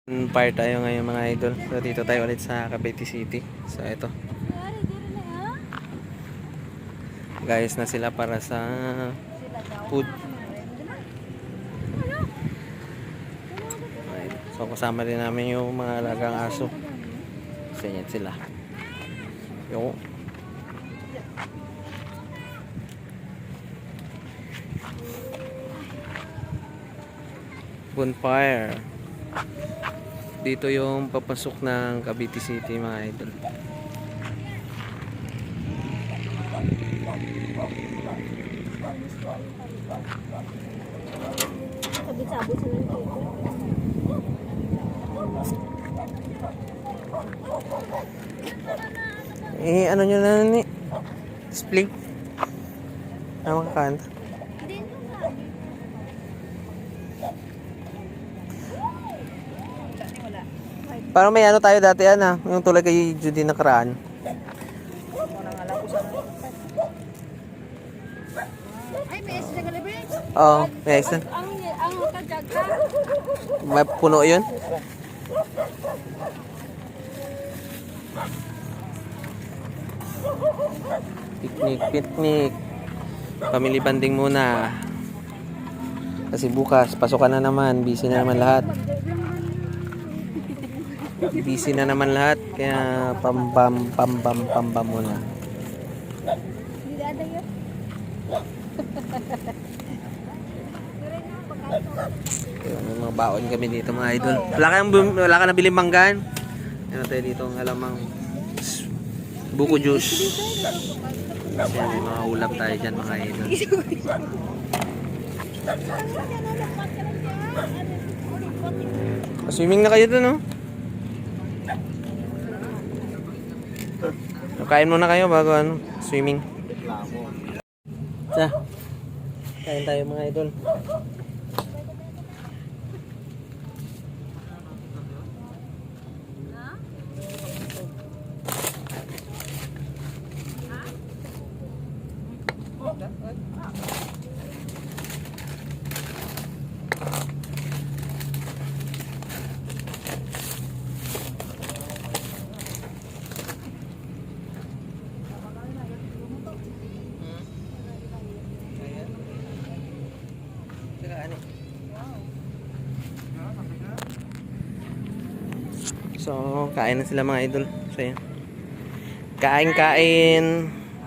Fire tayo ngayon mga idol. So dito tayo ulit sa Cavite City. So ito, guys na sila para sa food. So kasama rin namin yung mga alagang aso. So yan sila. Yung bonfire. Dito yung papasok ng Cavite City mga idol. Sabit-sabit sila dito. Ano nyo na ni? Split? Ano makakanta? Parang may ano tayo dati yung tulad kay Judy nakaraan. Ay, may isa sa libre. Oo, may isa. Ang kajag ka. May puno yun. Picnic. Family banding muna. Kasi bukas, pasukan na naman. Busy na naman lahat. Kaya pambam muna. Hindi ada yun. Ayun, may mga baon kami dito mga idol. Wala ka nabili manggan. Ano tayo dito ang alamang buko juice. Kasi may mga ulam tayo dyan mga idol. Swimming na kayo dun, oh. Kain muna kayo bago swimming. Kain tayo mga idol. So, kain na sila mga idol. So, yan. Kain.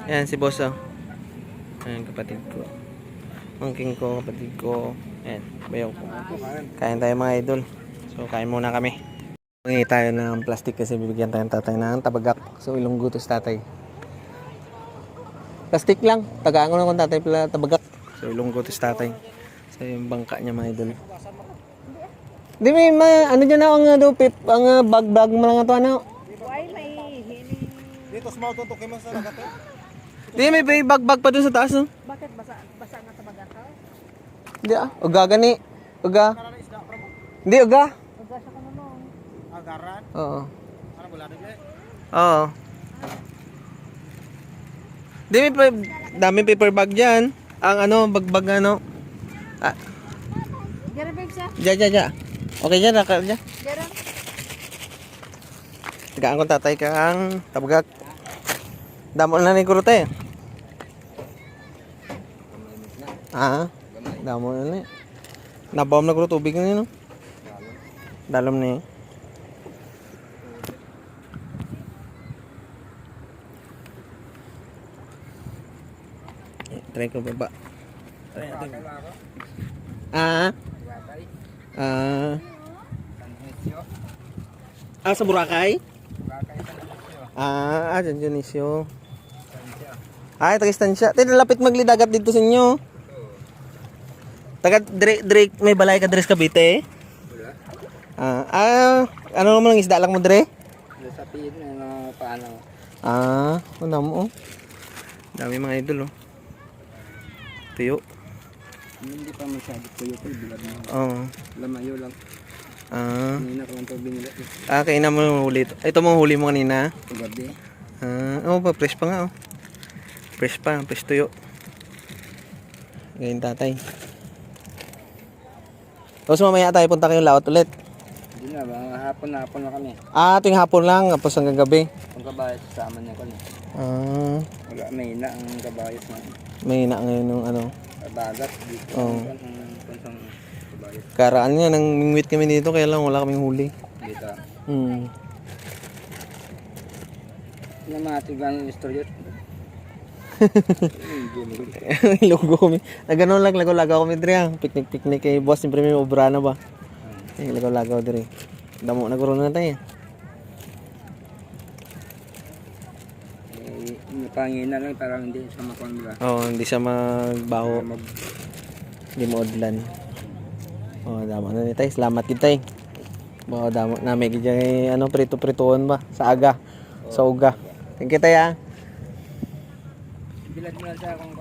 Yan, si boss, oh. Ayan, kapatid ko. Mangking ko, kapatid ko. Ayan, bayaw ko. Kain tayo mga idol. So, kain muna kami. Mangingi tayo ng plastic kasi bibigyan tayo ng tatay ng tabagak. So, ilunggutos tatay. Plastic lang. Tagaan ko na kung tatay pala tabagak. So, ilunggutos tatay. So, yung bangka niya mga idol. Di may ano dyan na ang bag mo lang ito Why may hini? Dito small to kay man sa nagato. Di may bag pa dun sa taas, no? Bakit basa nga sa bagakaw? Di uga gani. Uga. Hindi uga. Uga sa kanunong. Agaran. Oo. Ano bulado ni? Oo. Di may daming paper bag dyan. Ang bag Gara babe sa? Ja. Okay dyan, naka dyan. Gara. Tagaan ko tatay kang tabagak. Damo na ni kurute. Damo na ni. Nabawam na kuro tubig ni, no? Dalam ni. Try ko baba. Try natin. Sa Boracay? Dyan Dionisio. Taga-istansya. Lapit maglidagat dito sa inyo. Drake, may balay ka Dres Cavite? Ano naman ang isda lang mo, Dre? Sa pin na paano. Ano mo, oh. Dami mga idol, oh. Tuyo. Hindi pa masyado tuyo ko bilad mo. Oo. Lamayo lang. Kanina ko lang to binila. Kainin mo yung huli. Ito mo huli mo kanina. Gabi. Fresh pa nga, oh. Fresh tuyo. Ganyan tatay. Tapos mamaya tayo punta kayong laot ulit. Hindi na, mga hapon na kami. Ah, tuwing hapon lang, tapos hanggang gabi. Kung kabayas, kasama niya ko na. Ah, Wala, may na ang kabayas na. may na ngayon ng ano. Bagat, dito. Oo. Kung kabayas. Karaan nga, nang mingwit kami dito, kaya lang wala kaming huli. Dito. Hmm. Namatigan yung istorya. Lugo kami. Nagano lang, lagaw-lagaw kami diri ah. Picnic kay boss, siyempre may obra na ba? Eh, lagaw-lagaw diri. Damo na guro na tayo. Napangina lang, parang hindi siya makuha nila. Oh, hindi siya magbaho. Mag Hindi mo odlan. Oh, damo na ni tay. Salamat gid tay. Bao damo na may gid ano prito-pritoon ba sa aga. Sa uga. Thank you tay ah. Bilat mo lang siya kung